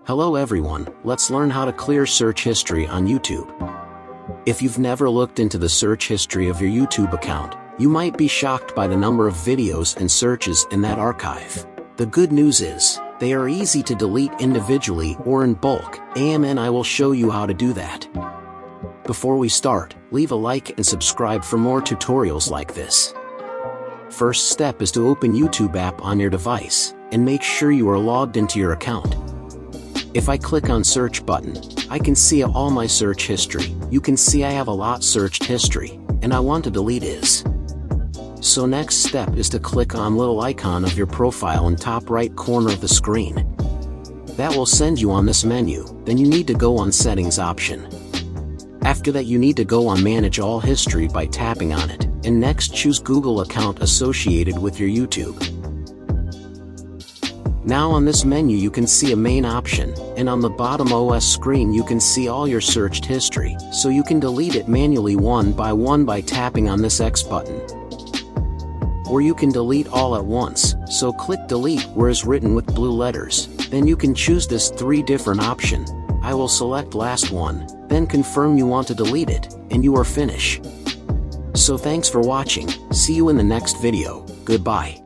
Hello everyone, let's learn how to clear search history on YouTube. If you've never looked into the search history of your YouTube account, you might be shocked by the number of videos and searches in that archive. The good news is, they are easy to delete individually or in bulk, and I will show you how to do that. Before we start, leave a like and subscribe for more tutorials like this. First step is to open YouTube app on your device, and make sure you are logged into your account. If I click on search button, I can see all my search history. You can see I have a lot searched history, and I want to delete is. So next step is to click on little icon of your profile in top right corner of the screen. That will send you on this menu, then you need to go on settings option. After that you need to go on manage all history by tapping on it, and next choose Google account associated with your YouTube. Now on this menu you can see a main option, and on the bottom OS screen you can see all your searched history, so you can delete it manually one by tapping on this X button. Or you can delete all at once, so click delete where is written with blue letters, then you can choose this 3 different option. I will select last one, then confirm you want to delete it, and you are finished. So thanks for watching, see you in the next video, goodbye.